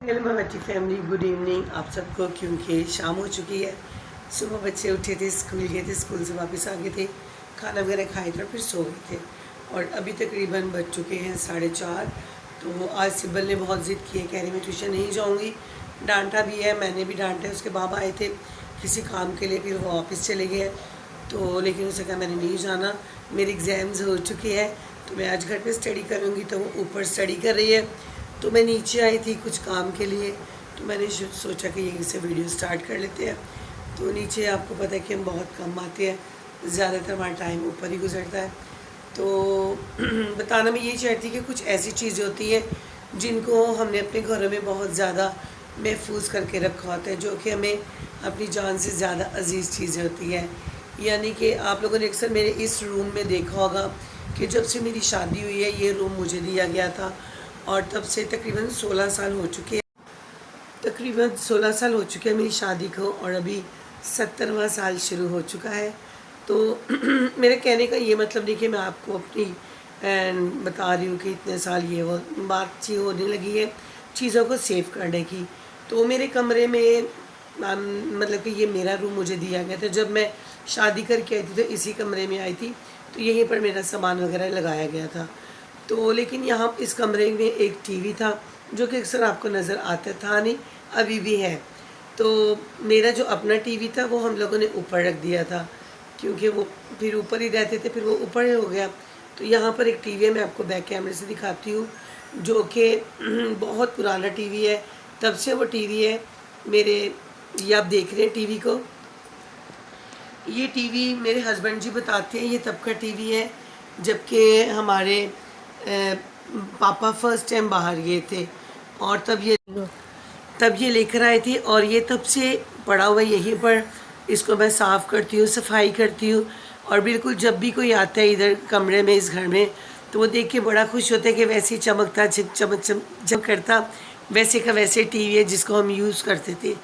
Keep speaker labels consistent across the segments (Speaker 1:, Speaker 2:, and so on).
Speaker 1: Hello my बच्ची family, good evening आप सबको। क्योंकि शाम हो चुकी है, सुबह बच्चे उठे थे, स्कूल गए थे, स्कूल से वापस आ गए थे, खाना वगैरह खाए थे और फिर सो गए थे। और अभी तकरीबन बज चुके हैं 4:30। तो आज सिब्बल ने बहुत ज़िद की है, कह रही मैं ट्यूशन नहीं जाऊँगी। डांटा भी है, मैंने भी डांटा है। उसके बाबा आए थे किसी काम के लिए, फिर वो वापस चले गए। तो लेकिन उसने कहा मैंने नहीं जाना, मेरे एग्ज़ाम्स हो चुके हैं, तो मैं आज घर पे स्टडी करूँगी। तो वो ऊपर स्टडी कर रही है, तो मैं नीचे आई थी कुछ काम के लिए। तो मैंने सोचा कि यहीं से वीडियो स्टार्ट कर लेते हैं। तो नीचे आपको पता है कि हम बहुत कम आते हैं, ज़्यादातर हमारा टाइम ऊपर ही गुजरता है। तो बताना मैं यही चाहती थी कि कुछ ऐसी चीज़ें होती हैं जिनको हमने अपने घरों में बहुत ज़्यादा महफूज करके रखा होता है, जो कि हमें अपनी जान से ज़्यादा अजीज़ चीज़ें होती हैं। यानी कि आप लोगों ने अक्सर मेरे इस रूम में देखा होगा कि जब से मेरी शादी हुई है ये रूम मुझे दिया गया था, और तब से तकरीबन 16 साल हो चुके हैं। तकरीबन 16 साल हो चुके हैं मेरी शादी को, और अभी 70वां साल शुरू हो चुका है। तो मेरे कहने का ये मतलब नहीं कि मैं आपको अपनी बता रही हूँ कि इतने साल ये वो बातचीत होने लगी है चीज़ों को सेव करने की। तो मेरे कमरे में मतलब कि ये मेरा रूम मुझे दिया गया था। जब मैं शादी करके आई थी तो इसी कमरे में आई थी, तो यहीं पर मेरा सामान वगैरह लगाया गया था। तो लेकिन यहाँ इस कमरे में एक टीवी था जो कि अक्सर आपको नज़र आता था नहीं, अभी भी है। तो मेरा जो अपना टीवी था वो हम लोगों ने ऊपर रख दिया था, क्योंकि वो फिर ऊपर ही रहते थे, फिर वो ऊपर ही हो गया। तो यहाँ पर एक टीवी है, मैं आपको बैक कैमरे से दिखाती हूँ, जो कि बहुत पुराना टीवी है। तब से वो टीवी है मेरे, ये आप देख रहे हैं टीवी को। ये टीवी मेरे हस्बैंड जी बताते हैं ये तब का टीवी है जबकि हमारे पापा फर्स्ट टाइम बाहर गए थे, और तब ये लेकर आए थे। और ये तब से पड़ा हुआ यहीं पर, इसको मैं साफ़ करती हूँ, सफाई करती हूँ। और बिल्कुल जब भी कोई आता है इधर कमरे में, इस घर में, तो वो देख के बड़ा खुश होता है कि वैसे ही चमकता चमक करता वैसे का वैसे टीवी है जिसको हम यूज़ करते थे।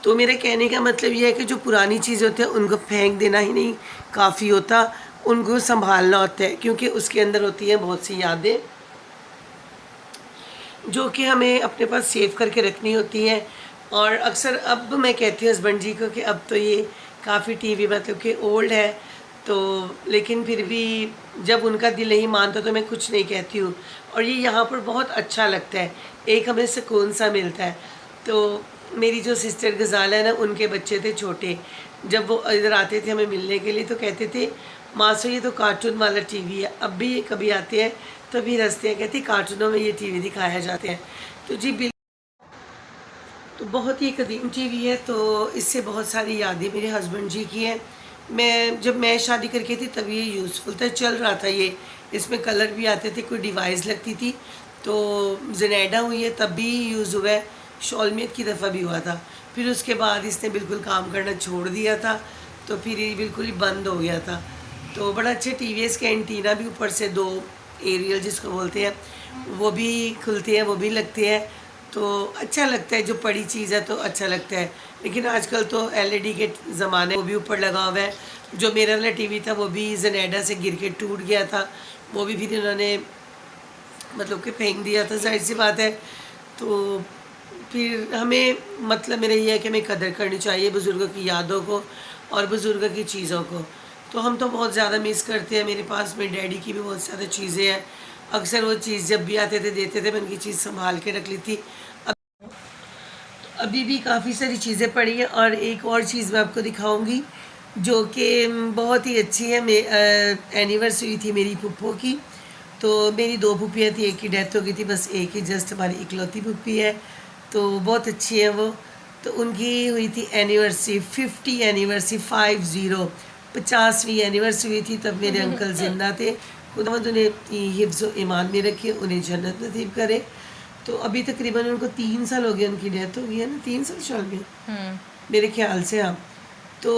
Speaker 1: तो मेरे कहने का मतलब ये है कि जो पुरानी चीज़ होती है उनको फेंक देना ही नहीं काफ़ी होता, उनको संभालना होता है, क्योंकि उसके अंदर होती हैं बहुत सी यादें जो कि हमें अपने पास सेव करके रखनी होती हैं। और अक्सर अब मैं कहती हूँ हस्बैंड जी को कि अब तो ये काफ़ी टीवी मतलब कि ओल्ड है, तो लेकिन फिर भी जब उनका दिल नहीं मानता तो मैं कुछ नहीं कहती हूँ। और ये यहाँ पर बहुत अच्छा लगता है, एक हमें सुकून सा मिलता है। तो मेरी जो सिस्टर गज़ाल है ना, उनके बच्चे थे छोटे, जब वो इधर आते थे हमें मिलने के लिए तो कहते थे मासो ये तो कार्टून वाला टीवी है। अब भी कभी आते हैं तो भी हंसते हैं, कहते कार्टूनों में ये टीवी दिखाया जाते हैं। तो जी बिल्कुल, तो बहुत ही कदीम टीवी है। तो इससे बहुत सारी यादें मेरे हस्बैंड जी की हैं। जब मैं शादी करके थी तब ये यूज़फुल था, चल रहा था ये, इसमें कलर भी आते थे, कोई डिवाइस लगती थी। तो जनेडा हुई है तब भी यूज़ हुआ है, शॉलमेट की दफ़ा भी हुआ था। फिर उसके बाद इसने बिल्कुल काम करना छोड़ दिया था, तो फिर ये बिल्कुल ही बंद हो गया था। तो बड़ा अच्छे टीवीएस के एंटीना भी ऊपर से 2 एरियल जिसको बोलते हैं वो भी खुलते हैं, वो भी लगते हैं। तो अच्छा लगता है, जो पड़ी चीज़ है तो अच्छा लगता है। लेकिन आजकल तो एलईडी के ज़माने, वो भी ऊपर लगा हुआ है। जो मेरा वाला टीवी था वो भी जनेडा से गिर के टूट गया था, वो भी फिर इन्होंने मतलब कि फेंक दिया था, जाहिर सी बात है। तो फिर हमें मतलब मेरा ये है कि हमें कदर करनी चाहिए बुज़ुर्गों की यादों को और बुज़ुर्गों की चीज़ों को। तो हम तो बहुत ज़्यादा मिस करते हैं। मेरे पास मेरे डैडी की भी बहुत ज़्यादा चीज़ें हैं, अक्सर वो चीज़ जब भी आते थे देते थे, मैं उनकी चीज़ संभाल के रख ली थी। अब अभी भी काफ़ी सारी चीज़ें पड़ी हैं। और एक और चीज़ मैं आपको दिखाऊंगी जो कि बहुत ही अच्छी है। एनिवर्सरी हुई थी मेरी पुप्पो की। तो मेरी 2 पुप्पियाँ थी, एक की डेथ हो गई थी, बस एक ही जस्ट हमारी इकलौती पुप्पी है। तो बहुत अच्छी है वो। तो उनकी हुई थी एनिवर्सरी, 50 एनिवर्सरी, 50वीं एनिवर्सरी हुई थी। तब मेरे अंकल ज़िंदा थे, खुदावंद उन्हें हिफ्ज़ व ईमान में रखे, उन्हें जन्नत नसीब करे। तो अभी तकरीबन उनको 3 साल हो गए, उनकी डेथ हो गई है ना, 3 साल शाल में मेरे ख्याल से। हाँ, तो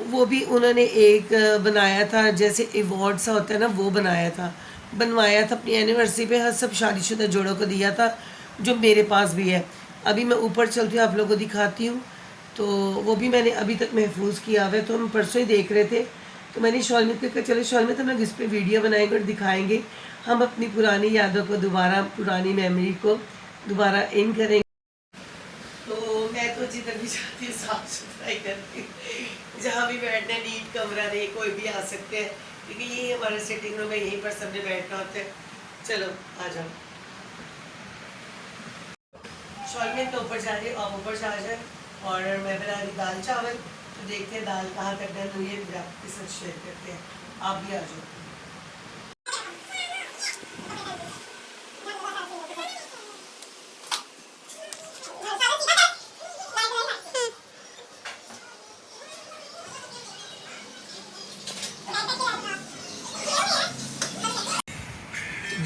Speaker 1: वो भी उन्होंने एक बनाया था, जैसे अवार्ड सा होता है ना, वो बनाया था, बनवाया था अपनी एनिवर्सरी पे, हर सब शादीशुदा जोड़ों को दिया था, जो मेरे पास भी है। अभी मैं ऊपर चलती हूँ, आप लोगों को दिखाती हूँ। तो वो भी मैंने अभी तक महफूज किया हुआ है। तो हम परसों ही देख रहे थे, तो मैंने शॉलमित को कहा चलो शॉलमित हम लोग इस पर वीडियो बनाएंगे और दिखाएंगे, हम अपनी पुरानी यादों को दोबारा, पुरानी मेमोरी को दोबारा इन करेंगे। तो जिधर भी जाती है साफ सफाई करती हूँ, जहाँ भी बैठना है नीट कमरा नहीं, कोई भी आ सकते हैं क्योंकि यही हमारा सिटिंग रूम है, यहीं पर सबने बैठना होता है। चलो आ जाओ। शॉर्ट तो ऊपर जा रही है, आप ऊपर से आ जाए। और मैं बना रही दाल चावल, तो देखते हैं दाल कहाँ तक डन हुई है, फिर आपके साथ शेयर करते हैं। आप भी आ जाओ।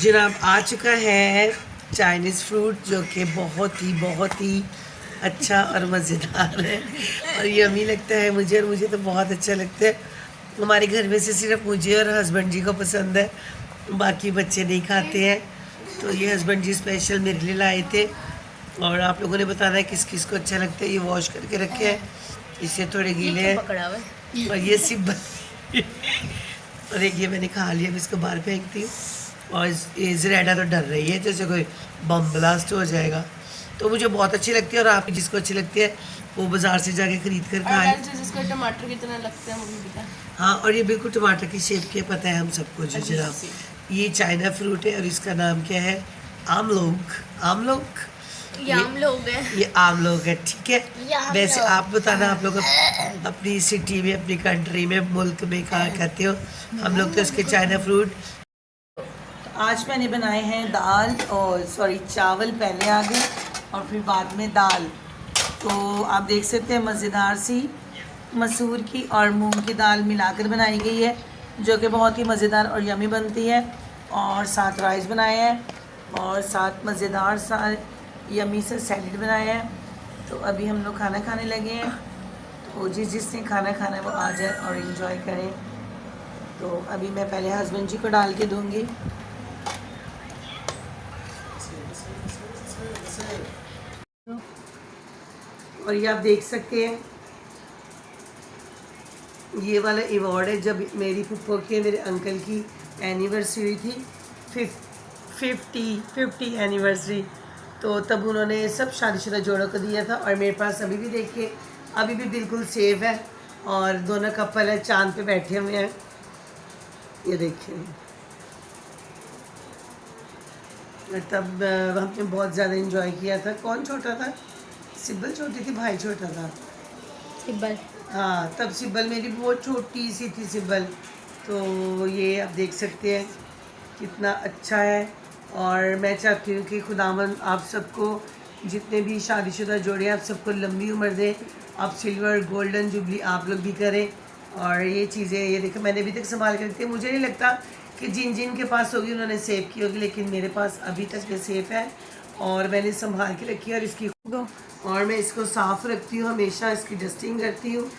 Speaker 1: जनाब आ चुका है चाइनीज़ फ्रूट, जो कि बहुत ही अच्छा और मज़ेदार है और यम्मी लगता है मुझे, और मुझे तो बहुत अच्छा लगता है। हमारे घर में से सिर्फ मुझे और हस्बैंड जी को पसंद है, बाकी बच्चे नहीं खाते हैं। तो ये हस्बैंड जी स्पेशल मेरे लिए लाए थे, और आप लोगों ने बताना है किस किस को अच्छा लगता है। ये वॉश करके रखे हैं, इससे थोड़े गीले हैं। और ये सिर्फ और एक ये मैंने खा लिया, अब इसको बाहर फेंकती हूँ। और ये ज़रैडा तो डर रही है जैसे कोई बम ब्लास्ट हो जाएगा। तो मुझे बहुत अच्छी लगती है, और आप जिसको अच्छी लगती है वो बाज़ार से जाके ख़रीद कर खाएं।
Speaker 2: जिसको टमाटर की तरह लगते हैं वो भी पता है।
Speaker 1: हाँ, और ये बिल्कुल टमाटर की शेप के पता है हम सबको जी जनाब। ये चाइना फ्रूट है और इसका नाम क्या है? आमलोग। आमलोग
Speaker 2: ये आम लोग हैं।
Speaker 1: ये आम लोग है, ठीक है। वैसे आप बताना, आप लोग अपनी सिटी में, अपनी कंट्री में, मुल्क में कहाँ कहते हो? हम लोग तो इसके चाइना फ्रूट। आज मैंने बनाए हैं दाल और चावल पहले आगे और फिर बाद में दाल। तो आप देख सकते हैं मज़ेदार सी मसूर की और मूंग की दाल मिलाकर बनाई गई है, जो कि बहुत ही मज़ेदार और यमी बनती है। और साथ राइस बनाए हैं और साथ मज़ेदार सा यमी से सैलेड बनाया है। तो अभी हम लोग खाना खाने लगे हैं, तो जिसने खाना खाना है वो आ जाए और इन्जॉय करें। तो अभी मैं पहले हस्बैंड जी को डाल के दूँगी। और ये आप देख सकते हैं, ये वाला अवार्ड है जब मेरी फुप्पो की, मेरे अंकल की एनिवर्सरी हुई थी, 50 एनिवर्सरी। तो तब उन्होंने सब शादीशुदा जोड़ों को दिया था, और मेरे पास अभी भी देखिए, अभी भी बिल्कुल सेफ है, और दोनों कपल है चांद पे बैठे हुए हैं। ये देखिए, तब हमने बहुत ज़्यादा इंजॉय किया था। कौन छोटा था? सिब्बल छोटी थी, भाई छोटा था।
Speaker 2: सिब्बल।
Speaker 1: हाँ, तब सिब्बल मेरी बहुत छोटी सी थी सिब्बल। तो ये आप देख सकते हैं कितना अच्छा है। और मैं चाहती हूँ कि खुदावन आप सबको, जितने भी शादीशुदा जोड़े हैं, आप सबको लंबी उम्र दे। आप सिल्वर गोल्डन जुबली आप लोग भी करें। और ये चीज़ें, ये देखो मैंने अभी तक संभाल कर रखी है। मुझे नहीं लगता कि जिन के पास होगी उन्होंने सेव की होगी, लेकिन मेरे पास अभी तक ये सेफ़ है और मैंने संभाल के रखी है। और इसकी और मैं इसको साफ़ रखती हूँ, हमेशा इसकी डस्टिंग करती हूँ।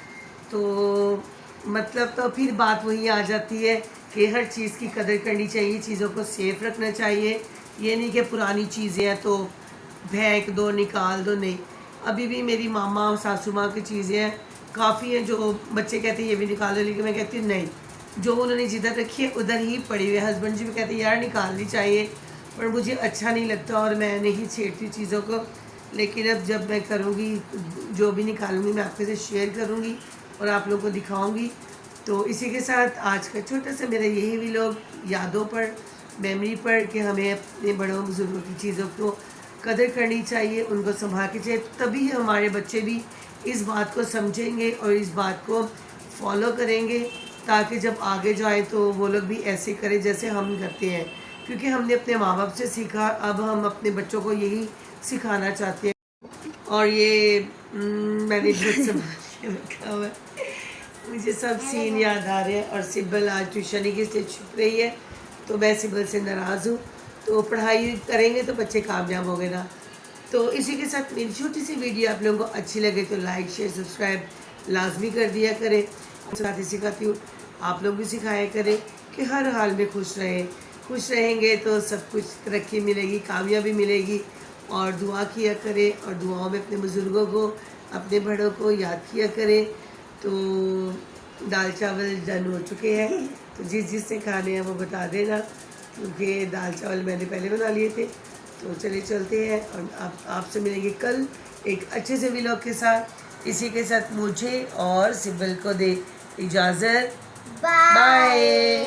Speaker 1: तो मतलब तो फिर बात वही आ जाती है कि हर चीज़ की कदर करनी चाहिए, चीज़ों को सेफ रखना चाहिए। ये नहीं कि पुरानी चीज़ें हैं तो फेंक दो, निकाल दो, नहीं। अभी भी मेरी मामा और सासू माँ की चीज़ें हैं काफ़ी हैं, जो बच्चे कहते हैं ये भी निकाल दो, लेकिन मैं कहती हूँ नहीं, जो उन्होंने जिधर रखी है उधर ही पड़ी हुई है। हस्बैंड जी भी कहते हैं यार निकालनी चाहिए, पर मुझे अच्छा नहीं लगता और मैं नहीं छेड़ती चीज़ों को। लेकिन अब जब मैं करूँगी, जो भी निकालूंगी मैं आपके साथ शेयर करूँगी और आप लोगों को दिखाऊँगी। तो इसी के साथ आज का छोटा सा मेरा यही व्लॉग, यादों पर, मेमोरी पर, कि हमें अपने बड़ों बुजुर्गों की चीज़ों को कदर करनी चाहिए, उनको संभाल के चाहिए। तभी हमारे बच्चे भी इस बात को समझेंगे और इस बात को फॉलो करेंगे, ताकि जब आगे जाए तो वो लोग भी ऐसे करें जैसे हम करते हैं। क्योंकि हमने अपने माँ बाप से सीखा, अब हम अपने बच्चों को यही सिखाना चाहते हैं। और ये मैंने बहुत संभाल के रखा हुआ है, मुझे सब सीन याद आ रहे हैं। और सिब्बल आज ट्यूशन ही से छुप रही है, तो मैं सिब्बल से नाराज़ हूँ। तो पढ़ाई करेंगे तो बच्चे कामयाब होंगे ना। तो इसी के साथ मेरी छोटी सी वीडियो आप लोगों को अच्छी लगे तो लाइक शेयर सब्सक्राइब लाजमी कर दिया करें। साथ ही सिखाती हूँ, आप लोग भी सिखाया करें कि हर हाल में खुश रहें। खुश रहेंगे तो सब कुछ तरक्की मिलेगी, कामयाबी मिलेगी। और दुआ किया करें, और दुआओं में अपने बुज़ुर्गों को, अपने बड़ों को याद किया करें। तो दाल चावल डन हो चुके हैं, तो जिसने खाने हैं वो बता देना, क्योंकि दाल चावल मैंने पहले बना लिए थे। तो चले चलते हैं और आपसे मिलेंगे कल एक अच्छे से व्लॉग के साथ। इसी के साथ मुझे और सिबल को दे इजाज़त। बाय।